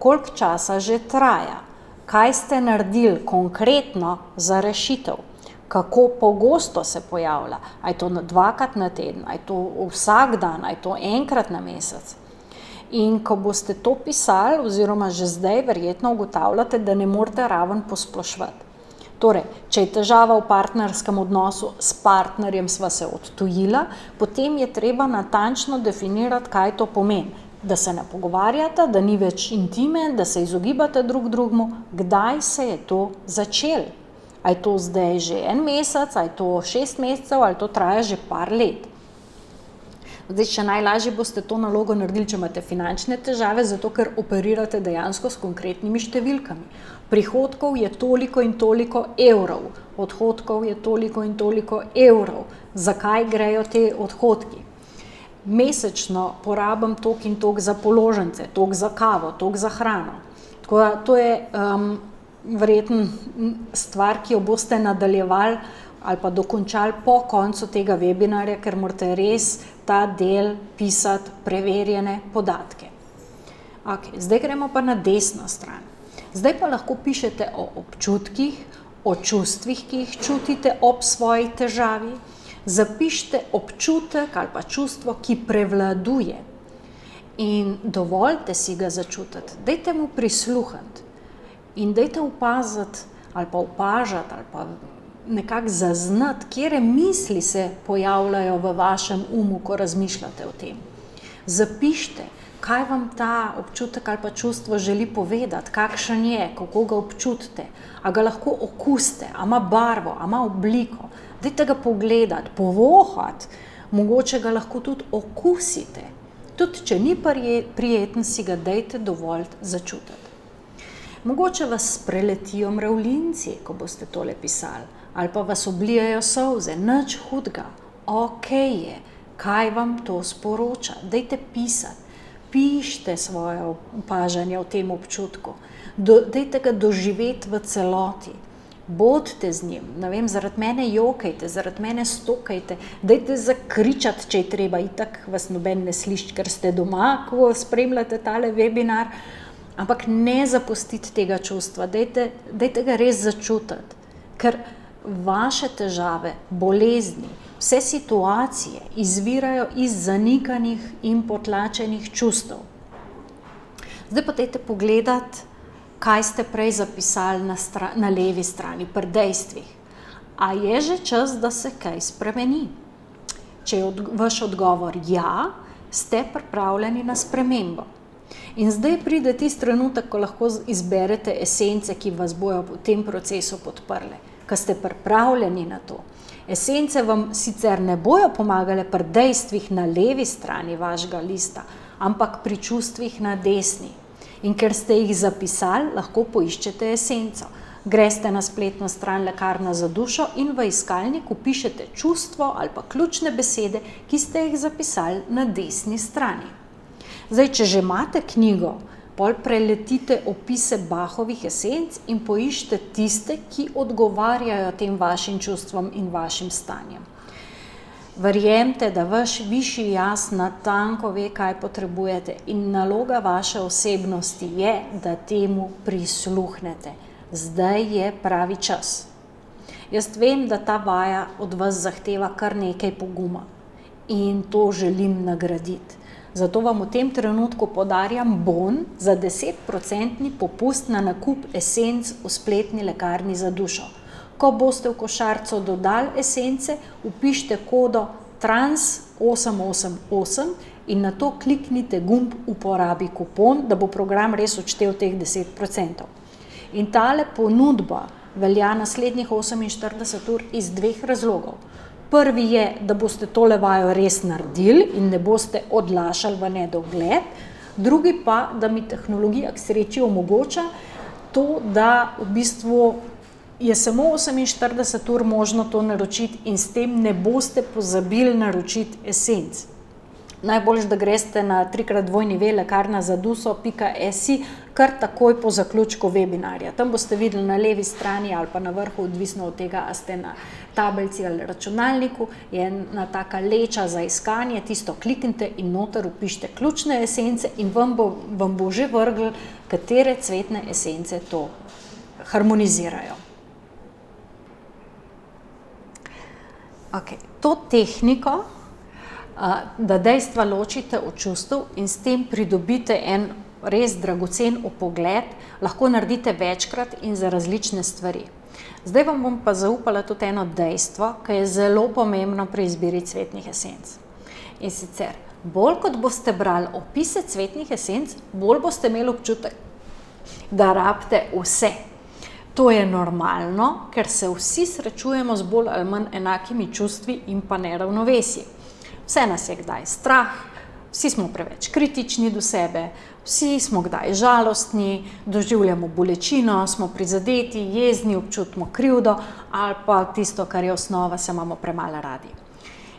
koliko časa že traja, kaj ste naredili konkretno za rešitev, kako pogosto se pojavlja, a je to 2-krat na teden, a je to vsak dan, a je to 1-krat na mesec. In ko boste to pisali, oziroma že zdaj verjetno ugotavljate, da ne morete raven posploševati. Torej, če je težava v partnerskem odnosu, s partnerjem sva se odtujila, potem je treba natančno definirati, kaj to pomeni. Da se ne pogovarjate, da ni več intime, da se izogibate drug drugemu, kdaj se je to začelo. A je to zdaj že 1 mesec, a je to 6 mesecev, ali to traja že par let. Zdaj, še najlažje boste to nalogo naredili, če imate finančne težave, zato ker operirate dejansko s konkretnimi številkami. Prihodkov je toliko in toliko evrov, odhodkov je toliko in toliko evrov. Zakaj grejo te odhodki? Mesečno porabim toliko in toliko za položnice, toliko za kavo, toliko za hrano. Tako da to je verjetno stvar, ki jo boste nadaljevali ali pa dokončali po koncu tega webinarja, ker morate res ta del pisati preverjene podatke. Okay, zdaj gremo pa na desno stran. Zdaj pa lahko pišete o občutkih, o čustvih, ki jih čutite ob svoji težavi. Zapišite občutek ali pa čustvo, ki prevladuje. In dovolite si ga začutiti. Dajte mu prisluhniti. In dajte opaziti ali pa opažati ali pa nekako zaznati, katere misli se pojavljajo v vašem umu, ko razmišljate o tem. Zapišite, kaj vam ta občutek ali pa čustvo želi povedati, kakšen je, kako ga občutite, a ga lahko okusite, a ima barvo, a ima obliko. Dajte ga pogledati, povohati, mogoče ga lahko tudi okusite. Tudi če ni prijeten, si ga dajte dovoliti začutiti. Mogoče vas spreletijo mravljinci, ko boste tole pisali, ali pa vas oblijajo solze, nič hudega, okej je, kaj vam to sporoča, dajte pisati, pišite svoje opažanje o tem občutku, dajte ga doživeti v celoti, bodite z njim, ne vem, zaradi mene jokajte, zaradi mene stokajte, dajte zakričati, če je treba, itak vas noben ne sliši, ker ste doma, ko spremljate tale webinar, ampak ne zapustiti tega čustva, dajte ga res začutiti, ker vaše težave, bolezni, vse situacije izvirajo iz zanikanih in potlačenih čustev. Zdaj pa dajte pogledati, kaj ste prej zapisali na levi strani, pri dejstvih. A je že čas, da se kaj spremeni? Če je vaš odgovor ja, ste pripravljeni na spremembo. In zdaj pride tisti trenutek, ko lahko izberete esence, ki vas bojo v tem procesu podprle, ko ste pripravljeni na to. Esence vam sicer ne bojo pomagale pri dejstvih na levi strani vašega lista, ampak pri čustvih na desni. In ker ste jih zapisali, lahko poiščete esenco. Greste na spletno stran Lekarna za dušo in v iskalniku pišete čustvo ali pa ključne besede, ki ste jih zapisali na desni strani. Zdaj, če že imate knjigo, pol preletite opise Bachovih esenc in poiščite tiste, ki odgovarjajo tem vašim čustvom in vašim stanjem. Verjemite, da vaš višji jaz natanko ve, kaj potrebujete, in naloga vaše osebnosti je, da temu prisluhnete. Zdaj je pravi čas. Jaz vem, da ta vaja od vas zahteva kar nekaj poguma in to želim nagraditi. Zato vam v tem trenutku podarjam bon za 10% popust na nakup esenc v spletni lekarni za dušo. Ko boste v košarico dodali esence, vpišite kodo TRANS888 in na to kliknite gumb uporabi kupon, da bo program res odštel teh 10%. In tale ponudba velja naslednjih 48 ur iz dveh razlogov. Prvi je, da boste tole vajo res naredili in ne boste odlašali v nedogled. Drugi pa, da mi tehnologija k sreči omogoča to, da v bistvu je samo 48 ur možno to naročiti in s tem ne boste pozabili naročiti esenc. Najboljše, da greste na www.lekarnazaduso.si kar takoj po zaključku webinarja. Tam boste videli na levi strani ali pa na vrhu, odvisno od tega, a ste na tablici ali računalniku, je ena taka leča za iskanje, tisto kliknite in noter vpišite ključne esence in vam bo že vrglo, katere cvetne esence to harmonizirajo. Okay. To tehniko, da dejstva ločite od čustev in s tem pridobite en res dragocen vpogled, lahko naredite večkrat in za različne stvari. Zdaj vam bom pa zaupala tudi eno dejstvo, ki je zelo pomembno pri izbiri cvetnih esenc. In sicer, bolj kot boste brali opise cvetnih esenc, bolj boste imeli občutek, da rabite vse. To je normalno, ker se vsi srečujemo z bolj ali manj enakimi čustvi in pa neravnovesji. Vse nas je kdaj strah, vsi smo preveč kritični do sebe, vsi smo kdaj žalostni, doživljamo bolečino, smo prizadeti, jezni, občutimo krivdo ali pa tisto, kar je osnova, se imamo premalo radi.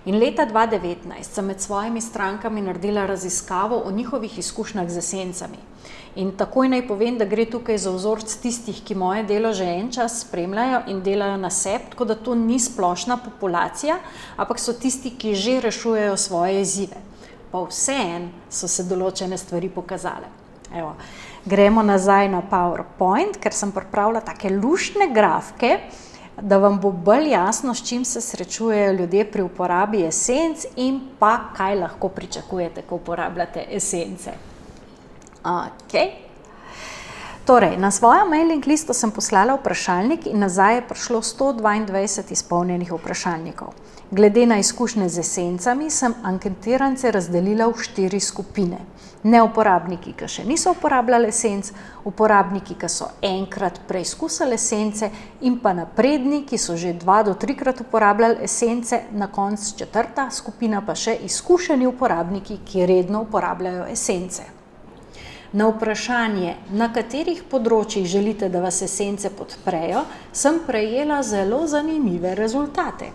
In leta 2019 sem med svojimi strankami naredila raziskavo o njihovih izkušnjah z esencami. In takoj naj povem, da gre tukaj za vzorec tistih, ki moje delo že en čas spremljajo in delajo na sebi, tako da to ni splošna populacija, ampak so tisti, ki že rešujejo svoje izzive. Pa vseeno so se določene stvari pokazale. Evo, gremo nazaj na PowerPoint, ker sem pripravila take luštne grafke, da vam bo bolj jasno, s čim se srečujejo ljudje pri uporabi esenc in pa kaj lahko pričakujete, ko uporabljate esence. Okay. Torej, na svojo mailing listo sem poslala vprašalnik in nazaj je prišlo 122 izpolnjenih vprašalnikov. Glede na izkušnje z esencami sem anketirance razdelila v 4 skupine. Neuporabniki, ki še niso uporabljali esenc, uporabniki, ki so enkrat preizkusili esence in pa napredni, ki so že 2 do 3-krat uporabljali esence, na koncu 4. skupina pa še izkušeni uporabniki, ki redno uporabljajo esence. Na vprašanje, na katerih področjih želite, da vas esence podprejo, sem prejela zelo zanimive rezultate.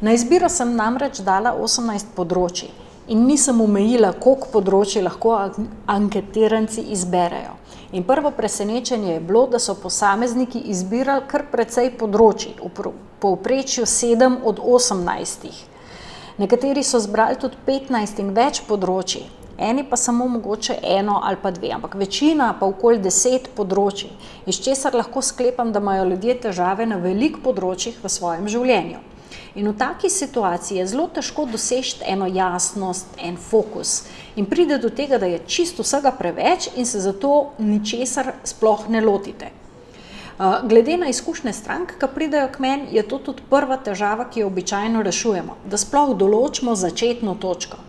Na izbiro sem namreč dala 18 področij in nisem omejila, koliko področij lahko anketiranci izberejo. In prvo presenečenje je bilo, da so posamezniki izbirali kar precej področij, v povprečju 7 od 18. Nekateri so zbrali tudi 15 in več področij. Eni pa samo mogoče 1 ali pa 2, ampak večina pa okoli 10 področij, iz česar lahko sklepam, da imajo ljudje težave na veliko področjih v svojem življenju. In v taki situaciji je zelo težko doseči eno jasnost, en fokus in pride do tega, da je čisto vsega preveč in se zato ničesar sploh ne lotite. Glede na izkušnje strank, ki pridejo k meni, je to tudi prva težava, ki jo običajno rešujemo, da sploh določimo začetno točko.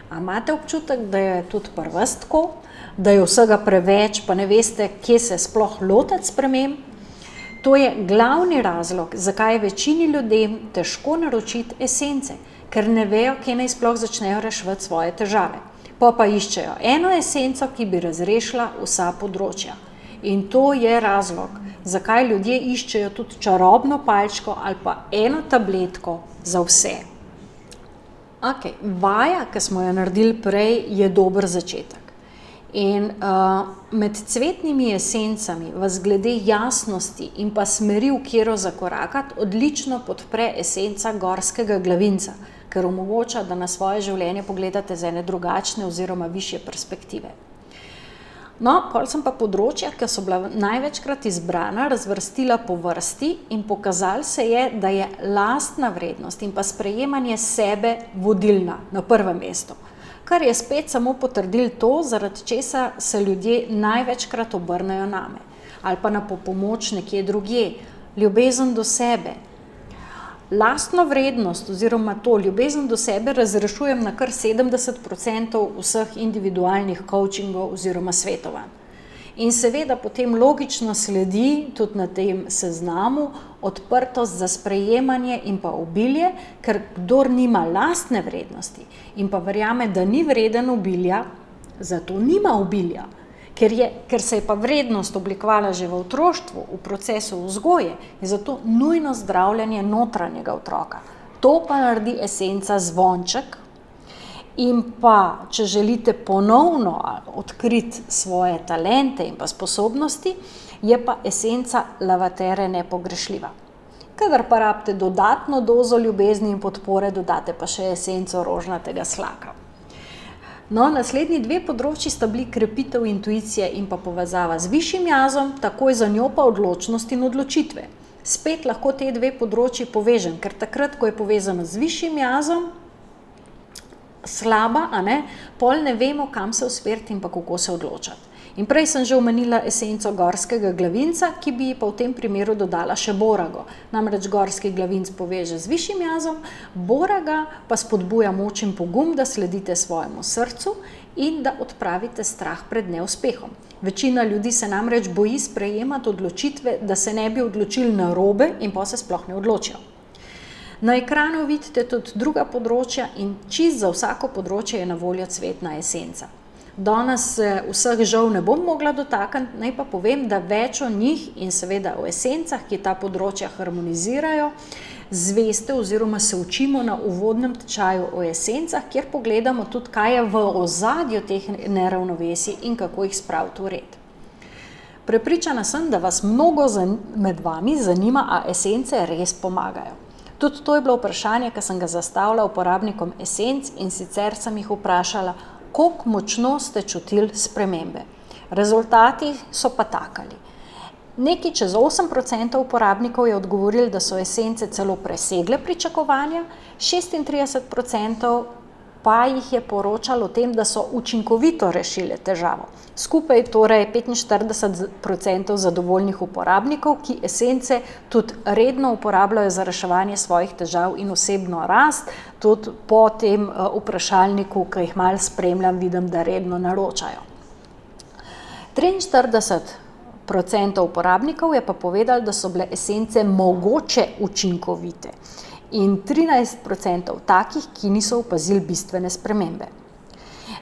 A imate občutek, da je tudi pri vas tako, da je vsega preveč, pa ne veste, kje se sploh lotiti sprememb? To je glavni razlog, zakaj je večini ljudem težko naročiti esence, ker ne vejo, kje naj sploh začnejo reševati svoje težave. Pa iščejo eno esenco, ki bi razrešila vsa področja. In to je razlog, zakaj ljudje iščejo tudi čarobno palčko ali pa eno tabletko za vse. Okay. Vaja, ki smo jo naredili prej, je dober začetek. In med cvetnimi esencami vas glede jasnosti in pa smeri, v katero zakorakati, odlično podpre esenca gorskega glavinca, ker omogoča, da na svoje življenje pogledate z ene drugačne oziroma višje perspektive. No, pol sem pa področja, ki so bila največkrat izbrana, razvrstila po vrsti in pokazalo se je, da je lastna vrednost in pa sprejemanje sebe vodilna na prvem mestu. Kar je spet samo potrdil to, zaradi česa se ljudje največkrat obrnejo name. Ali pa na pomoč nekje drugje. Ljubezen do sebe. Lastno vrednost oziroma to ljubezen do sebe razrešujem na kar 70% vseh individualnih coachingov oziroma svetovanj. In seveda potem logično sledi tudi na tem seznamu odprtost za sprejemanje in pa obilje, ker kdor nima lastne vrednosti in pa verjame, da ni vreden obilja, zato nima obilja. Ker se je pa vrednost oblikovala že v otroštvu, v procesu vzgoje, je zato nujno zdravljenje notranjega otroka. To pa naredi esenca zvonček in pa, če želite ponovno odkriti svoje talente in pa sposobnosti, je pa esenca lavatere nepogrešljiva. Kadar pa rabite dodatno dozo ljubezni in podpore, dodate pa še esenco rožnatega slaka. No, naslednji dve področji sta bili krepitev intuicije in pa povezava z višjim jazom, takoj za njo pa odločnost in odločitve. Spet lahko te dve področji povežem, ker takrat, ko je povezano z višjim jazom, slaba, pol ne vemo, kam se usmeriti in pa kako se odločati. In prej sem že omenila esenco gorskega glavinca, ki bi pa v tem primeru dodala še borago. Namreč gorski glavinc poveže z višjim jazom, boraga pa spodbuja moč in pogum, da sledite svojemu srcu in da odpravite strah pred neuspehom. Večina ljudi se namreč boji sprejemati odločitve, da se ne bi odločili narobe in pa se sploh ne odločijo. Na ekranu vidite tudi druga področja in čisto za vsako področje je na voljo cvetna esenca. Danes vseh žal ne bom mogla dotakniti, naj pa povem, da več o njih in seveda o esencah, ki ta področja harmonizirajo, zveste oziroma se učimo na uvodnem tečaju o esencah, kjer pogledamo tudi, kaj je v ozadju teh neravnovesij in kako jih spraviti v red. Prepričana sem, da vas mnogo med vami zanima, a esence res pomagajo. Tudi to je bilo vprašanje, ki sem ga zastavila uporabnikom esenc in sicer sem jih vprašala, koliko močno ste čutili spremembe. Rezultati so pa takali. Nekaj čez 8% uporabnikov je odgovorili, da so esence celo presegle pričakovanja, 36% pa jih je poročalo o tem, da so učinkovito rešile težavo. Skupaj torej 45% zadovoljnih uporabnikov, ki esence tudi redno uporabljajo za reševanje svojih težav in osebno rast, tudi po tem vprašalniku, ki jih malo spremljam, vidim, da redno naročajo. 43% uporabnikov je pa povedalo, da so bile esence mogoče učinkovite in 13% takih, ki niso opazili bistvene spremembe.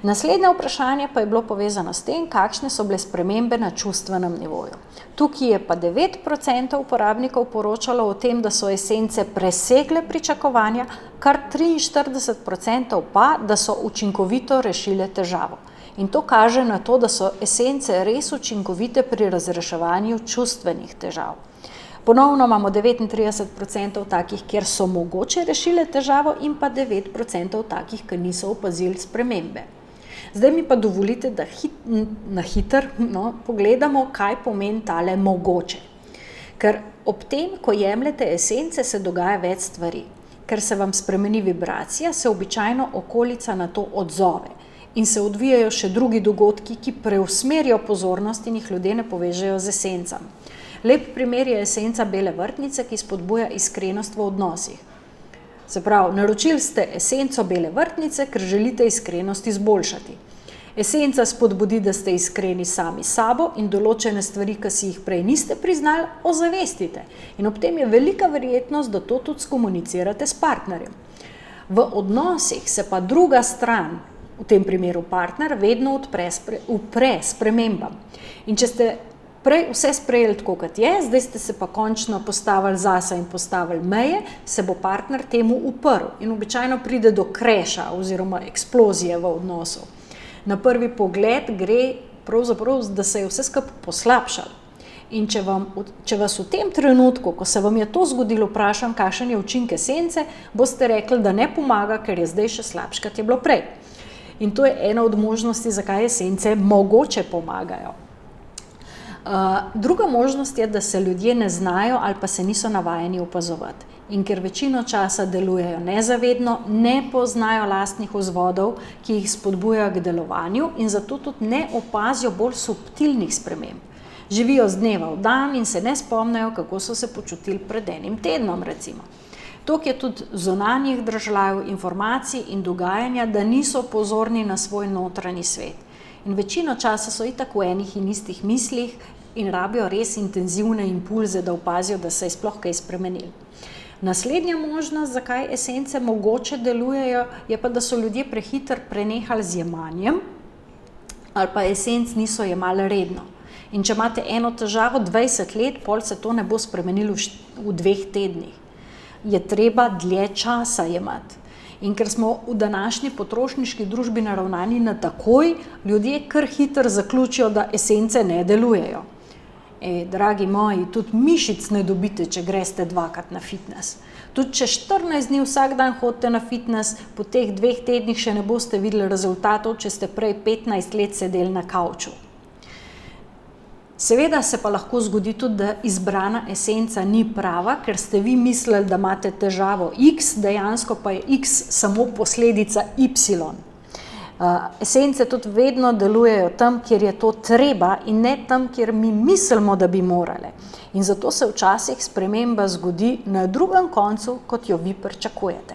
Naslednje vprašanje pa je bilo povezano s tem, kakšne so bile spremembe na čustvenem nivoju. Tukaj je pa 9% uporabnikov poročalo o tem, da so esence presegle pričakovanja, kar 43% pa, da so učinkovito rešile težavo. In to kaže na to, da so esence res učinkovite pri razreševanju čustvenih težav. Ponovno imamo 39% takih, kjer so mogoče rešile težavo in pa 9% takih, ki niso opazili spremembe. Zdaj mi pa dovolite, da na hitro pogledamo, kaj pomeni tale mogoče. Ker ob tem, ko jemljete esence, se dogaja več stvari. Ker se vam spremeni vibracija, se običajno okolica na to odzove in se odvijajo še drugi dogodki, ki preusmerijo pozornost in jih ljudje ne povežejo z esencami. Lep primer je esenca bele vrtnice, ki spodbuja iskrenost v odnosih. Se pravi, naročili ste esenco bele vrtnice, ker želite iskrenost izboljšati. Esenca spodbudi, da ste iskreni sami s sabo in določene stvari, ki si jih prej niste priznali, ozavestite. In ob tem je velika verjetnost, da to tudi skomunicirate s partnerjem. V odnosih se pa druga stran, v tem primeru partner, vedno upre spremembam. In če ste prej vse sprejeli tako, kot je, zdaj ste se pa končno postavili zase in postavili meje, se bo partner temu uprl in običajno pride do kreša oziroma eksplozije v odnosu. Na prvi pogled gre pravzaprav, da se je vse skupaj poslabšalo. In če vas v tem trenutku, ko se vam je to zgodilo, vprašam, kakšen je učinek esence, boste rekli, da ne pomaga, ker je zdaj še slabše, kot je bilo prej. In to je ena od možnosti, zakaj esence mogoče pomagajo. Druga možnost je, da se ljudje ne znajo ali pa se niso navajeni opazovati. In ker večino časa delujejo nezavedno, ne poznajo lastnih vzvodov, ki jih spodbujajo k delovanju in zato tudi ne opazijo bolj subtilnih sprememb. Živijo z dneva v dan in se ne spomnijo, kako so se počutili pred enim tednom, recimo. Toliko je tudi zunanjih državljav, informacij in dogajanja, da niso pozorni na svoj notranji svet. In večino časa so itak v enih in istih mislih in rabijo res intenzivne impulze, da opazijo, da se je sploh kaj spremenilo. Naslednja možnost, zakaj esence mogoče delujejo, je pa, da so ljudje prehitro prenehali z jemanjem ali pa esenc niso jemali redno. In če imate eno težavo 20 let, pol se to ne bo spremenilo v 2 tednih. Je treba dlje časa jemati. In ker smo v današnji potrošniški družbi naravnani na takoj, ljudje kar hitro zaključijo, da esence ne delujejo. Dragi moji, tudi mišic ne dobite, če greste 2-krat na fitness. Tudi če 14 dni vsak dan hodite na fitness, po teh 2 tednih še ne boste videli rezultatov, če ste prej 15 let sedeli na kavču. Seveda se pa lahko zgodi tudi, da izbrana esenca ni prava, ker ste vi mislili, da imate težavo X, dejansko pa je X samo posledica Y. Esence tudi vedno delujejo tam, kjer je to treba in ne tam, kjer mi mislimo, da bi morale. In zato se včasih sprememba zgodi na drugem koncu, kot jo vi pričakujete.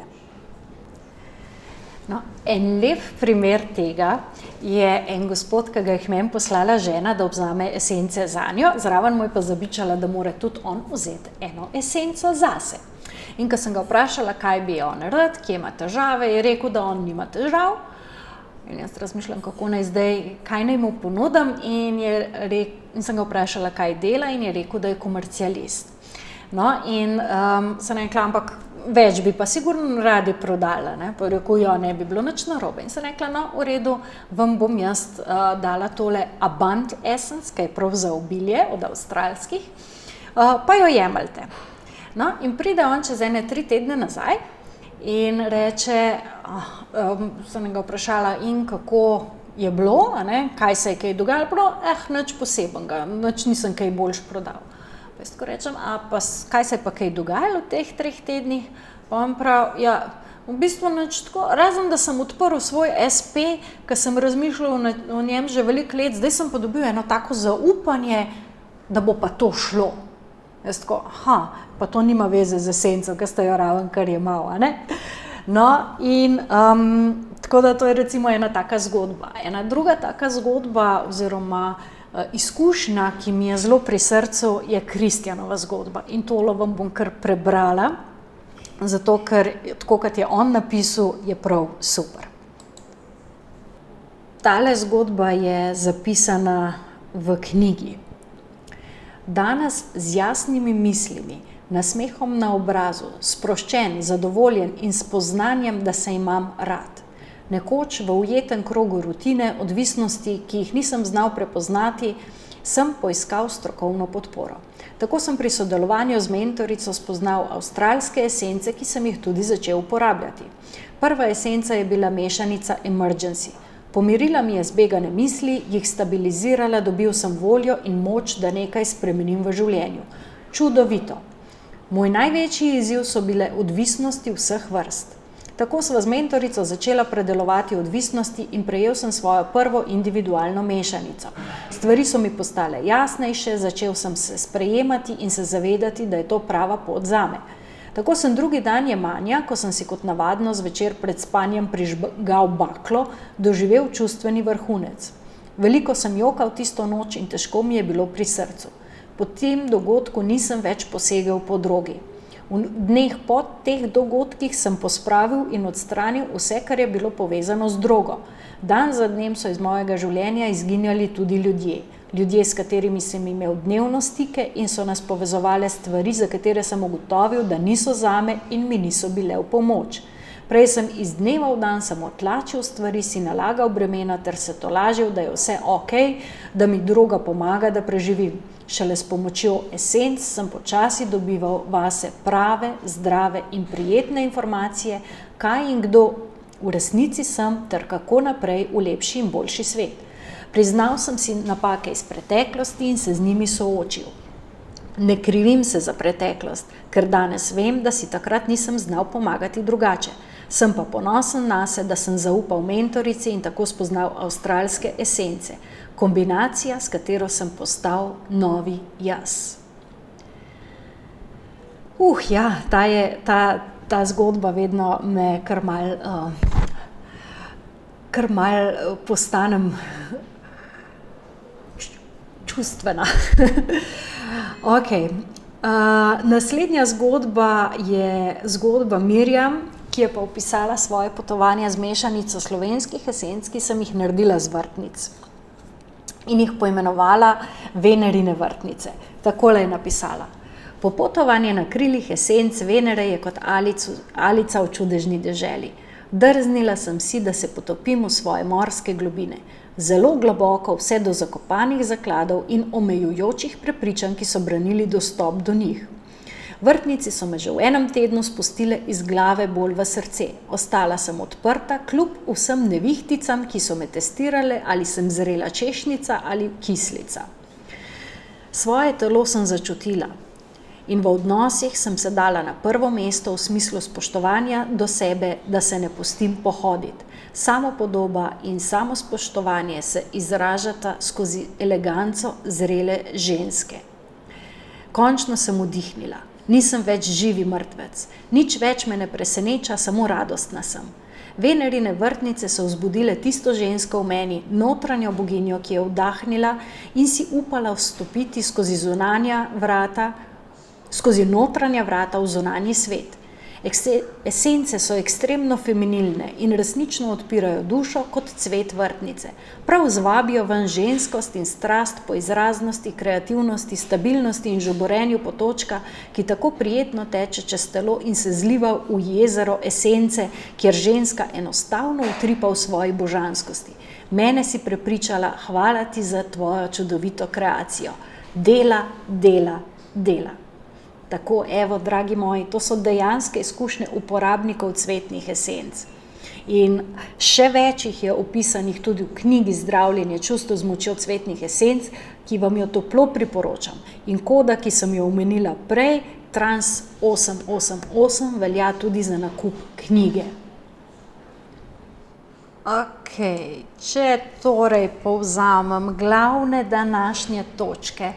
No, en lep primer tega je en gospod, ki ga je k meni poslala žena, da vzame esence zanjo, zraven mu je pa zabičala, da mora tudi on vzeti eno esenco zase. In ko sem ga vprašala, kaj bi on rad, kje ima težave, je rekel, da on nima težav. In jaz razmišljam, kako naj zdaj, kaj naj mu ponudim, in sem ga vprašala, kaj dela, in je rekel, da je komercialist. No, in sem rekla, ampak več bi pa sigurno radi prodala, ne? Pa je rekel, ja, ne bi bilo nič narobe. In sem rekla, no, v redu, vam bom jaz dala tole Abund Essence, ki je prav za obilje, od avstralskih, pa jo jemljte. No, in pride on čez 3 tedne nazaj in reče, sem ga vprašala, in kako je bilo, kaj se je kaj dogajalo, nič posebenega, nič nisem kaj boljš prodal. Pa jaz tako rečem, kaj se je pa kaj dogajalo v teh 3 tednih? Pa on pravi, ja, v bistvu nič tako, razen da sem odprl svoj SP, ker sem razmišljal o njem že veliko let, zdaj sem pa dobil eno tako zaupanje, da bo pa to šlo. Jaz tako, pa to nima veze z esenco, ker ste jo ravnkar jemal, No, in tako da to je recimo ena taka zgodba. Ena druga taka zgodba oziroma izkušnja, ki mi je zelo pri srcu, je Kristjanova zgodba. In tole vam bom kar prebrala, zato ker, tako kot je on napisal, je prav super. Tale zgodba je zapisana v knjigi. Danes z jasnimi mislimi, nasmehom na obrazu, sproščen, zadovoljen in spoznanjem, da se imam rad. Nekoč v ujeten krogu rutine, odvisnosti, ki jih nisem znal prepoznati, sem poiskal strokovno podporo. Tako sem pri sodelovanju z mentorico spoznal avstralske esence, ki sem jih tudi začel uporabljati. Prva esenca je bila mešanica Emergency. Pomirila mi je zbegane misli, jih stabilizirala, dobil sem voljo in moč, da nekaj spremenim v življenju. Čudovito! Moj največji izziv so bile odvisnosti vseh vrst. Tako sva z mentorico začela predelovati odvisnosti in prejel sem svojo prvo individualno mešanico. Stvari so mi postale jasnejše, začel sem se sprejemati in se zavedati, da je to prava pot zame. Tako sem drugi dan jemanja, ko sem si kot navadno zvečer pred spanjem prižgal baklo, doživel čustveni vrhunec. Veliko sem jokal tisto noč in težko mi je bilo pri srcu. Po tem dogodku nisem več posegel po drogi. V dneh po teh dogodkih sem pospravil in odstranil vse, kar je bilo povezano z drogo. Dan za dnem so iz mojega življenja izginjali tudi ljudje. Ljudje, s katerimi sem imel dnevno stike in so nas povezovale stvari, za katere sem ugotovil, da niso zame in mi niso bile v pomoč. Prej sem iz dneva v dan samo tlačil stvari, si nalagal bremena ter se tolažil, da je vse okej, da mi droga pomaga, da preživim. Šele s pomočjo esenc sem počasi dobival vase prave, zdrave in prijetne informacije, kaj in kdo v resnici sem ter kako naprej v lepši in boljši svet. Priznal sem si napake iz preteklosti in se z njimi soočil. Ne krivim se za preteklost, ker danes vem, da si takrat nisem znal pomagati drugače. Sem pa ponosen nase, da sem zaupal mentorici in tako spoznal avstralske esence. Kombinacija, s katero sem postal novi jaz. Ja, ta zgodba vedno me kar mal postanem čustvena. Naslednja zgodba je zgodba Mirjam, ki je pa opisala svoje potovanja z mešanico slovenskih esenc, ki sem jih naredila z vrtnic in jih poimenovala Venerine vrtnice. Takole je napisala: Popotovanje na krilih esenc Venere je kot Alica v čudežni deželi. Drznila sem si, da se potopim v svoje morske globine, zelo globoko, vse do zakopanih zakladov in omejujočih prepričanj, ki so branili dostop do njih. Vrtnici so me že v enem tednu spustile iz glave bolj v srce. Ostala sem odprta, kljub vsem nevihticam, ki so me testirale, ali sem zrela češnjica ali kislica. Svoje telo sem začutila in v odnosih sem se dala na prvo mesto v smislu spoštovanja do sebe, da se ne pustim pohoditi. Samopodoba in samospoštovanje se izražata skozi eleganco zrele ženske. Končno sem vdihnila. Nisem več živi mrtvec. Nič več me ne preseneča, samo radostna sem. Venerine vrtnice so vzbudile tisto žensko v meni, notranjo boginjo, ki je vdahnila in si upala vstopiti skozi notranja vrata v zunanji svet. Esence so ekstremno feminilne in resnično odpirajo dušo kot cvet vrtnice. Prav zvabijo ven ženskost in strast po izraznosti, kreativnosti, stabilnosti in žuborenju potočka, ki tako prijetno teče čez telo in se zliva v jezero esence, kjer ženska enostavno utripa v svoji božanskosti. Mene si prepričala, hvala ti za tvojo čudovito kreacijo. Dela, dela, dela. Tako, evo, dragi moji, to so dejanske izkušnje uporabnikov cvetnih esenc. In še več jih je opisanih tudi v knjigi Zdravljenje čustev z močjo cvetnih esenc, ki vam jo toplo priporočam. In koda, ki sem jo omenila prej, Trans 888, velja tudi za nakup knjige. Če torej povzamem glavne današnje točke,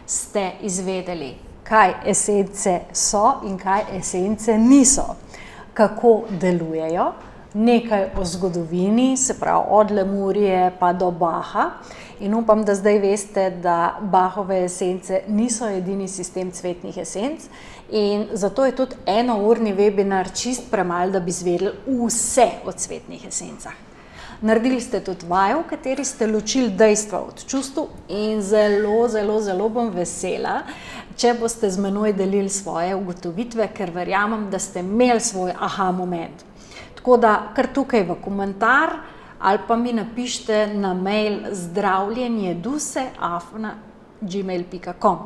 ste izvedeli, kaj esence so in kaj esence niso, kako delujejo, nekaj o zgodovini, se pravi od Lemurije pa do Baha, in upam, da zdaj veste, da Bahove esence niso edini sistem cvetnih esenc in zato je tudi enourni webinar čist premalo, da bi izvedeli vse o cvetnih esencah. Naredili ste tudi vajo, v kateri ste ločili dejstva od čustev in zelo bom vesela, če boste z menoj delili svoje ugotovitve, ker verjamem, da ste imeli svoj aha moment. Tako da kar tukaj v komentar ali pa mi napišite na mail zdravljenjeduse@gmail.com.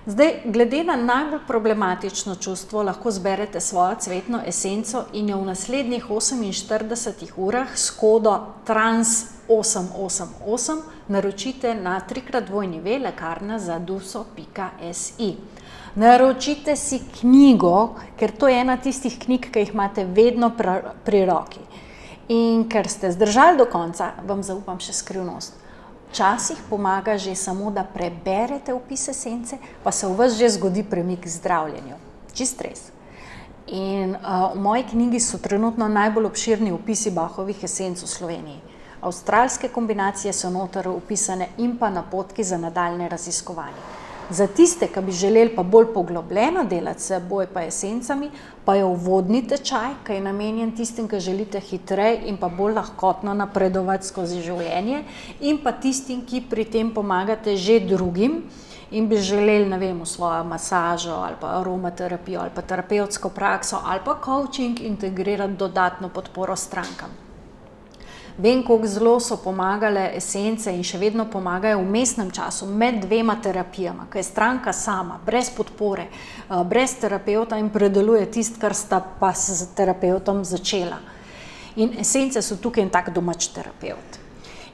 Zdaj, glede na najbolj problematično čustvo, lahko zberete svojo cvetno esenco in jo v naslednjih 48 urah s kodo Trans 888 naročite na www.lekarnazaduso.si. Naročite si knjigo, ker to je ena tistih knjig, ki jih imate vedno pri roki. In ker ste zdržali do konca, vam zaupam še skrivnost. Včasih pomaga že samo, da preberete opis esence, pa se v vas že zgodi premik k zdravljenju. Čist res. In v moji knjigi so trenutno najbolj obširni opisi Bahovih esenc v Sloveniji. Avstralske kombinacije so noter opisane in pa napotki za nadaljne raziskovanje. Za tiste, ki bi želeli pa bolj poglobljeno delati s seboj pa esencami, pa je uvodni tečaj, ki je namenjen tistim, ki želite hitreje in pa bolj lahkotno napredovati skozi življenje, in pa tistim, ki pri tem pomagate že drugim in bi želeli, ne vem, v svojo masažo ali pa aromaterapijo ali pa terapevtsko prakso ali pa coaching integrirati dodatno podporo strankam. Vem, koliko zelo so pomagale esence in še vedno pomagajo v vmesnem času med dvema terapijama, ko je stranka sama, brez podpore, brez terapevta in predeluje tisto, kar sta pa s terapevtom začela. In esence so tukaj en tak domač terapevt.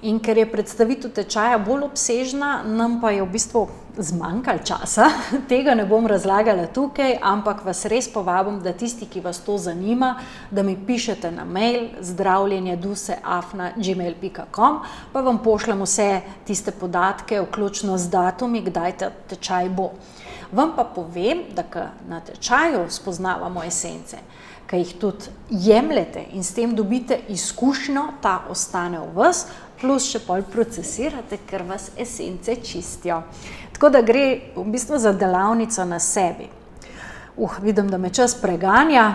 In ker je predstavitev tečaja bolj obsežna, nam pa je v bistvu zmanjkalo časa, tega ne bom razlagala tukaj, ampak vas res povabim, da tisti, ki vas to zanima, da mi pišete na mail zdravljenjeduse@gmail.com, pa vam pošljem vse tiste podatke, vključno z datumi, kdaj ta tečaj bo. Vam pa povem, da na tečaju spoznavamo esence, ki jih tudi jemljete in s tem dobite izkušnjo, ta ostane v vas, plus še pol procesirate, ker vas esence čistijo. Tako da gre v bistvu za delavnico na sebi. Vidim, da me čas preganja.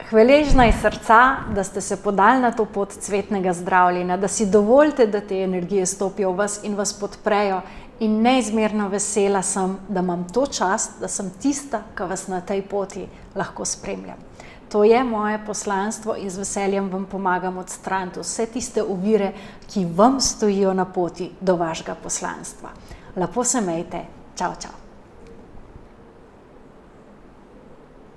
Hvaležna iz srca, da ste se podali na to pot cvetnega zdravljenja, da si dovolite, da te energije stopijo v vas in vas podprejo. In neizmerno vesela sem, da imam to čast, da sem tista, ki vas na tej poti lahko spremljam. To je moje poslanstvo in z veseljem vam pomagam odstraniti vse tiste ovire, ki vam stojijo na poti do vašega poslanstva. Lepo se imejte. Čau, čau.